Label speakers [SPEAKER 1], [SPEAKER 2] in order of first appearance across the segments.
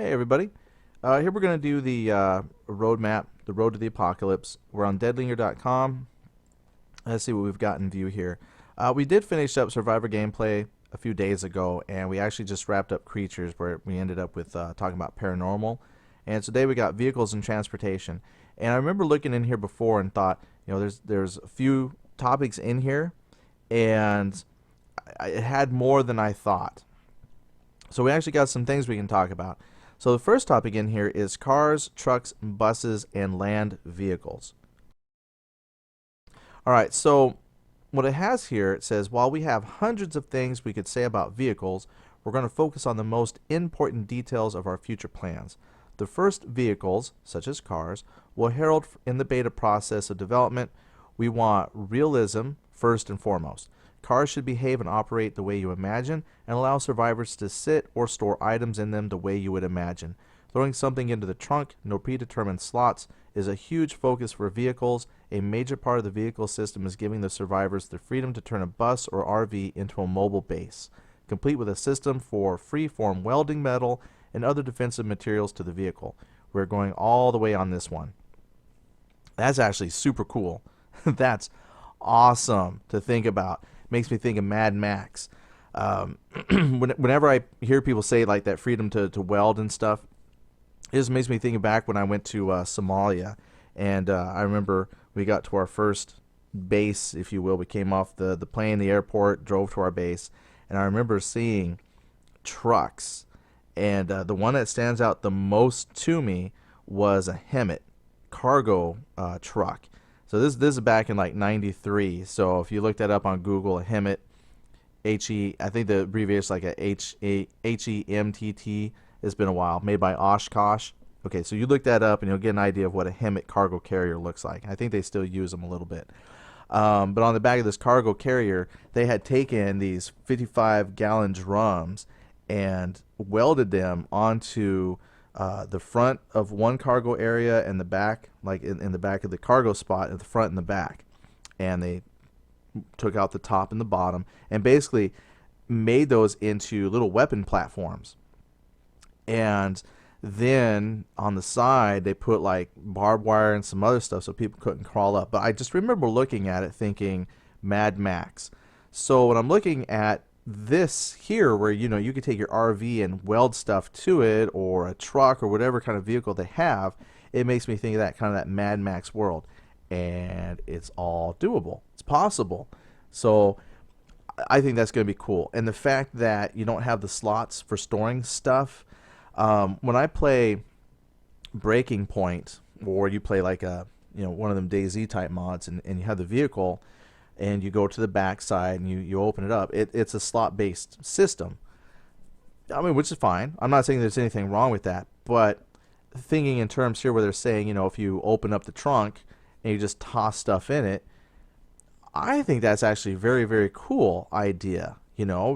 [SPEAKER 1] Hey everybody. Here we're going to do the roadmap, the road to the apocalypse. We're on deadlinger.com. Let's see what we've got in view here. We did finish up Survivor gameplay a few days ago, and we actually just wrapped up creatures where we ended up with talking about paranormal. And today we got vehicles and transportation. And I remember looking in here before and thought, there's a few topics in here, and it had more than I thought. So we actually got some things we can talk about. So the first topic in here is cars, trucks, buses, and land vehicles. All right, so what it has here, it says, while we have hundreds of things we could say about vehicles, we're going to focus on the most important details of our future plans. The first vehicles, such as cars, will herald in the beta process of development. We want realism first and foremost. Cars should behave and operate the way you imagine and allow survivors to sit or store items in them the way you would imagine. Throwing something into the trunk, no predetermined slots, is a huge focus for vehicles. A major part of the vehicle system is giving the survivors the freedom to turn a bus or RV into a mobile base, complete with a system for free-form welding metal and other defensive materials to the vehicle. We're going all the way on this one. That's actually super cool. That's awesome to think about. Makes me think of Mad Max. Whenever I hear people say like that freedom to weld and stuff, it just makes me think back when I went to Somalia, and I remember we got to our first base, if you will. We came off the plane, the airport, drove to our base, and I remember seeing trucks, and the one that stands out the most to me was a Hemet cargo truck. So this is back in like '93. So if you look that up on Google, a Hemet, I think the abbreviation is like a HEMTT. It's been a while, made by Oshkosh. Okay, so you look that up and you'll get an idea of what a Hemet cargo carrier looks like. I think they still use them a little bit. But on the back of this cargo carrier, they had taken these 55-gallon drums and welded them onto the front of one cargo area and the back, like in the back of the cargo spot, at the front and the back. And they took out the top and the bottom and basically made those into little weapon platforms. And then on the side, they put like barbed wire and some other stuff so people couldn't crawl up. But I just remember looking at it thinking Mad Max. So when I'm looking at this here, where you could take your RV and weld stuff to it, or a truck, or whatever kind of vehicle they have, it makes me think of that kind of that Mad Max world. And it's all doable. It's possible. So I think that's going to be cool. And the fact that you don't have the slots for storing stuff. When I play Breaking Point, or you play like one of them DayZ type mods, and you have the vehicle, and you go to the back side and you open it up, it's a slot based system. I mean, which is fine. I'm not saying there's anything wrong with that, but thinking in terms here where they're saying, if you open up the trunk and you just toss stuff in it, I think that's actually a very, very cool idea.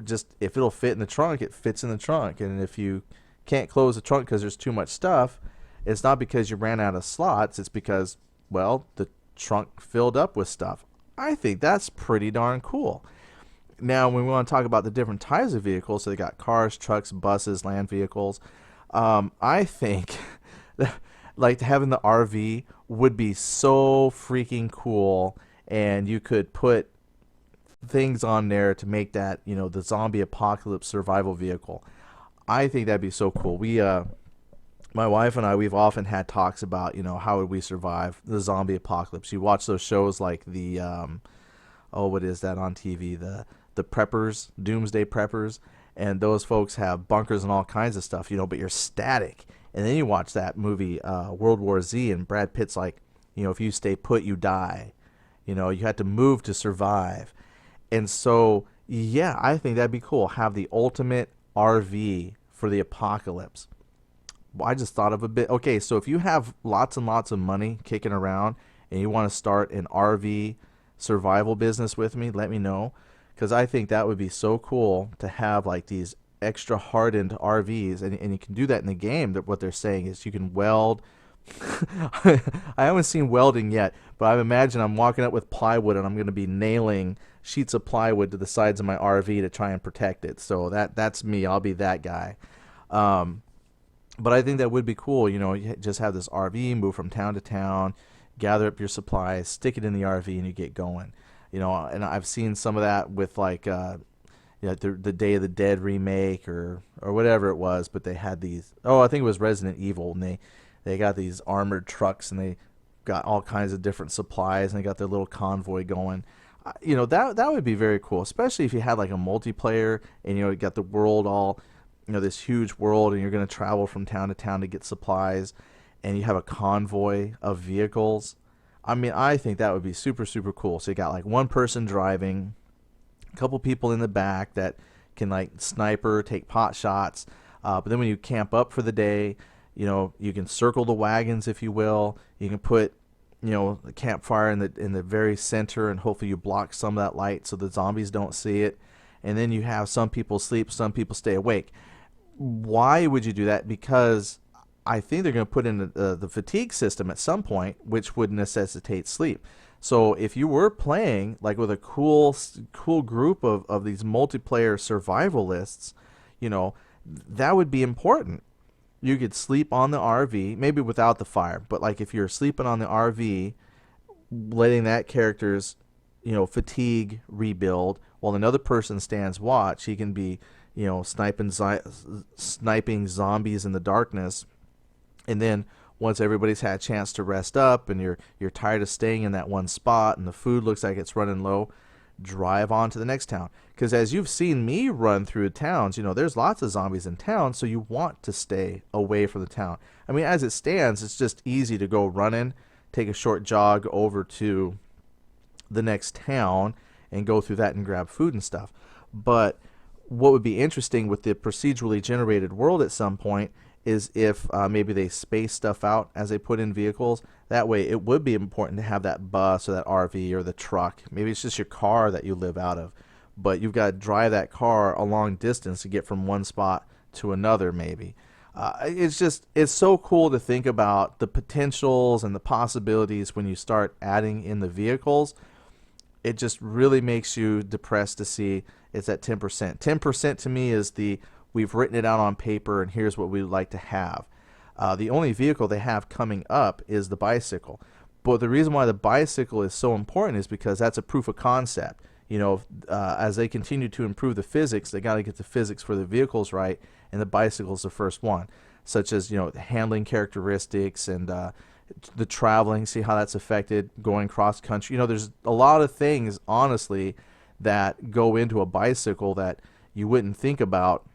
[SPEAKER 1] Just if it'll fit in the trunk, it fits in the trunk. And if you can't close the trunk because there's too much stuff, it's not because you ran out of slots. It's because, well, the trunk filled up with stuff. I think that's pretty darn cool. Now, when we want to talk about the different types of vehicles, so they got cars, trucks, buses, land vehicles. I think like having the RV would be so freaking cool, and you could put things on there to make that, the zombie apocalypse survival vehicle. I think that'd be so cool. My wife and I, we've often had talks about, how would we survive the zombie apocalypse. You watch those shows like the, what is that on TV? The preppers, doomsday preppers, and those folks have bunkers and all kinds of stuff, but you're static. And then you watch that movie, World War Z, and Brad Pitt's like, if you stay put, you die. You had to move to survive. And so, yeah, I think that'd be cool. Have the ultimate RV for the apocalypse. Well, I just thought of a bit. Okay, so if you have lots and lots of money kicking around and you want to start an RV survival business with me, let me know, because I think that would be so cool to have like these extra hardened RVs, and you can do that in the game. That what they're saying is you can weld. I haven't seen welding yet, but I imagine I'm walking up with plywood and I'm going to be nailing sheets of plywood to the sides of my RV to try and protect it. So that's me. I'll be that guy. But I think that would be cool. You just have this RV, move from town to town, gather up your supplies, stick it in the RV, and you get going. And I've seen some of that with like the Day of the Dead remake or whatever it was. But they had these. Oh, I think it was Resident Evil, and they got these armored trucks, and they got all kinds of different supplies, and they got their little convoy going. That would be very cool, especially if you had like a multiplayer, and you got the world all, this huge world, and you're going to travel from town to town to get supplies, and you have a convoy of vehicles. I mean, I think that would be super, super cool. So you got like one person driving, a couple people in the back that can like sniper, take pot shots. But then when you camp up for the day, you can circle the wagons, if you will. You can put, the campfire in the very center, and hopefully you block some of that light so the zombies don't see it. And then you have some people sleep, some people stay awake. Why would you do that? Because I think they're going to put in the fatigue system at some point, which would necessitate sleep. So if you were playing like with a cool group of these multiplayer survivalists, that would be important. You could sleep on the RV, maybe without the fire, but like if you're sleeping on the RV, letting that character's, fatigue rebuild while another person stands watch, he can be, sniping zombies in the darkness. And then once everybody's had a chance to rest up, and you're tired of staying in that one spot, and the food looks like it's running low, drive on to the next town. Because as you've seen me run through towns, there's lots of zombies in town, so you want to stay away from the town. I mean, as it stands, it's just easy to go running, take a short jog over to the next town, and go through that and grab food and stuff. But what would be interesting with the procedurally generated world at some point is if maybe they space stuff out as they put in vehicles. That way it would be important to have that bus or that RV or the truck. Maybe it's just your car that you live out of, but you've got to drive that car a long distance to get from one spot to another maybe. It's so cool to think about the potentials and the possibilities when you start adding in the vehicles. It just really makes you depressed to see it's at 10%. 10% to me is we've written it out on paper, and here's what we'd like to have. The only vehicle they have coming up is the bicycle. But the reason why the bicycle is so important is because that's a proof of concept. As they continue to improve the physics, they got to get the physics for the vehicles right, and the bicycle is the first one, such as the handling characteristics and the traveling, see how that's affected, going cross country. There's a lot of things, honestly, that go into a bicycle that you wouldn't think about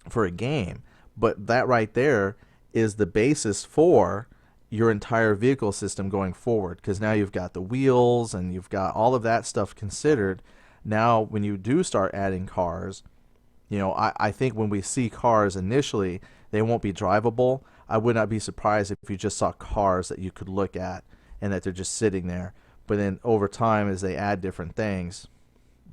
[SPEAKER 1] for a game. But that right there is the basis for your entire vehicle system going forward, because now you've got the wheels and you've got all of that stuff considered. Now when you do start adding cars, I think when we see cars initially, they won't be drivable. I would not be surprised if you just saw cars that you could look at and that they're just sitting there. But then over time, as they add different things,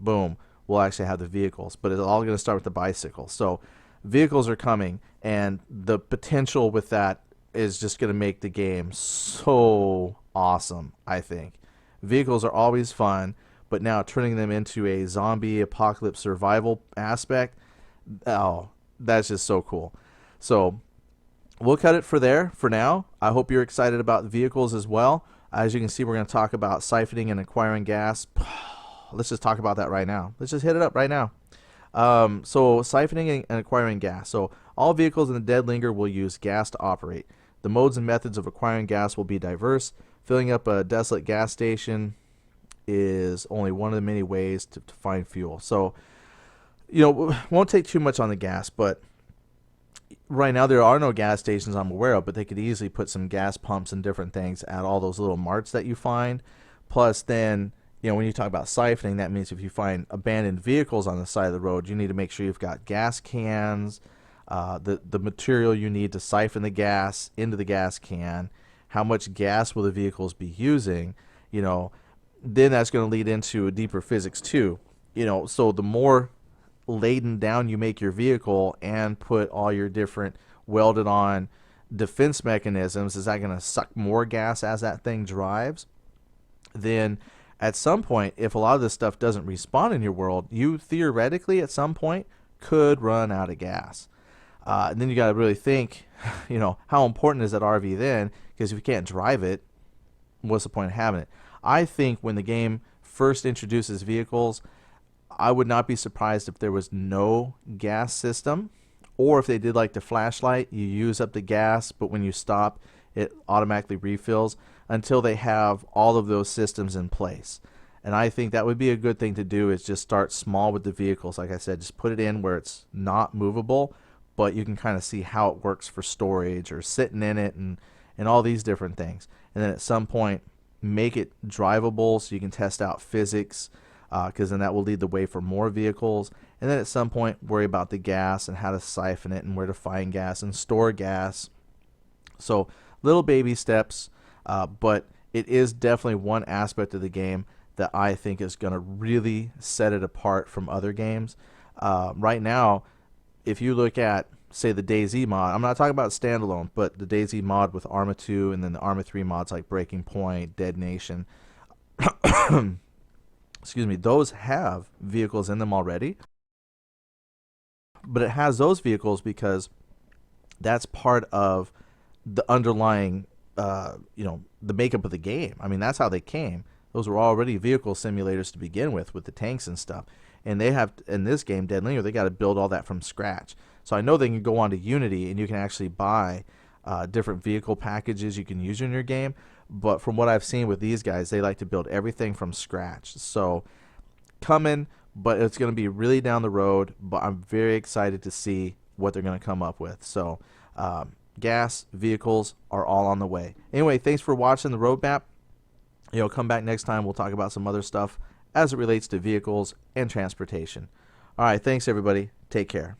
[SPEAKER 1] boom, we'll actually have the vehicles. But it's all going to start with the bicycle. So vehicles are coming, and the potential with that is just going to make the game so awesome, I think. Vehicles are always fun, but now turning them into a zombie apocalypse survival aspect, oh, that's just so cool. So we'll cut it for there for now. I hope you're excited about vehicles as well. As you can see, we're going to talk about siphoning and acquiring gas. Let's just talk about that right now. Let's just hit it up right now. So siphoning and acquiring gas. So all vehicles in the Deadlinger will use gas to operate. The modes and methods of acquiring gas will be diverse. Filling up a desolate gas station is only one of the many ways to find fuel. So, won't take too much on the gas, but right now there are no gas stations I'm aware of, but they could easily put some gas pumps and different things at all those little marts that you find. Plus then, when you talk about siphoning, that means if you find abandoned vehicles on the side of the road, you need to make sure you've got gas cans, the material you need to siphon the gas into the gas can, how much gas will the vehicles be using, then that's going to lead into a deeper physics too. So the more laden down you make your vehicle and put all your different welded on defense mechanisms, is that going to suck more gas as that thing drives? Then at some point, if a lot of this stuff doesn't respawn in your world, you theoretically at some point could run out of gas. And then you got to really think, how important is that RV then? Because if you can't drive it, what's the point of having it? I think when the game first introduces vehicles, I would not be surprised if there was no gas system, or if they did like the flashlight, you use up the gas, but when you stop, it automatically refills until they have all of those systems in place. And I think that would be a good thing to do, is just start small with the vehicles. Like I said, just put it in where it's not movable, but you can kind of see how it works for storage or sitting in it, and all these different things. And then at some point, make it drivable so you can test out physics, because then that will lead the way for more vehicles. And then at some point, worry about the gas and how to siphon it and where to find gas and store gas. So little baby steps, but it is definitely one aspect of the game that I think is going to really set it apart from other games. Right now, if you look at, say, the DayZ mod, I'm not talking about standalone, but the DayZ mod with Arma 2 and then the Arma 3 mods like Breaking Point, Dead Nation, excuse me, those have vehicles in them already. But it has those vehicles because that's part of the underlying, the makeup of the game. I mean, that's how they came. Those were already vehicle simulators to begin with the tanks and stuff. And they have, in this game, Dead Linear, they got to build all that from scratch. So I know they can go on to Unity and you can actually buy different vehicle packages you can use in your game. But from what I've seen with these guys, they like to build everything from scratch. So coming, but it's going to be really down the road. But I'm very excited to see what they're going to come up with. So gas, vehicles are all on the way. Anyway, thanks for watching the roadmap. Come back next time. We'll talk about some other stuff as it relates to vehicles and transportation. All right, thanks everybody. Take care.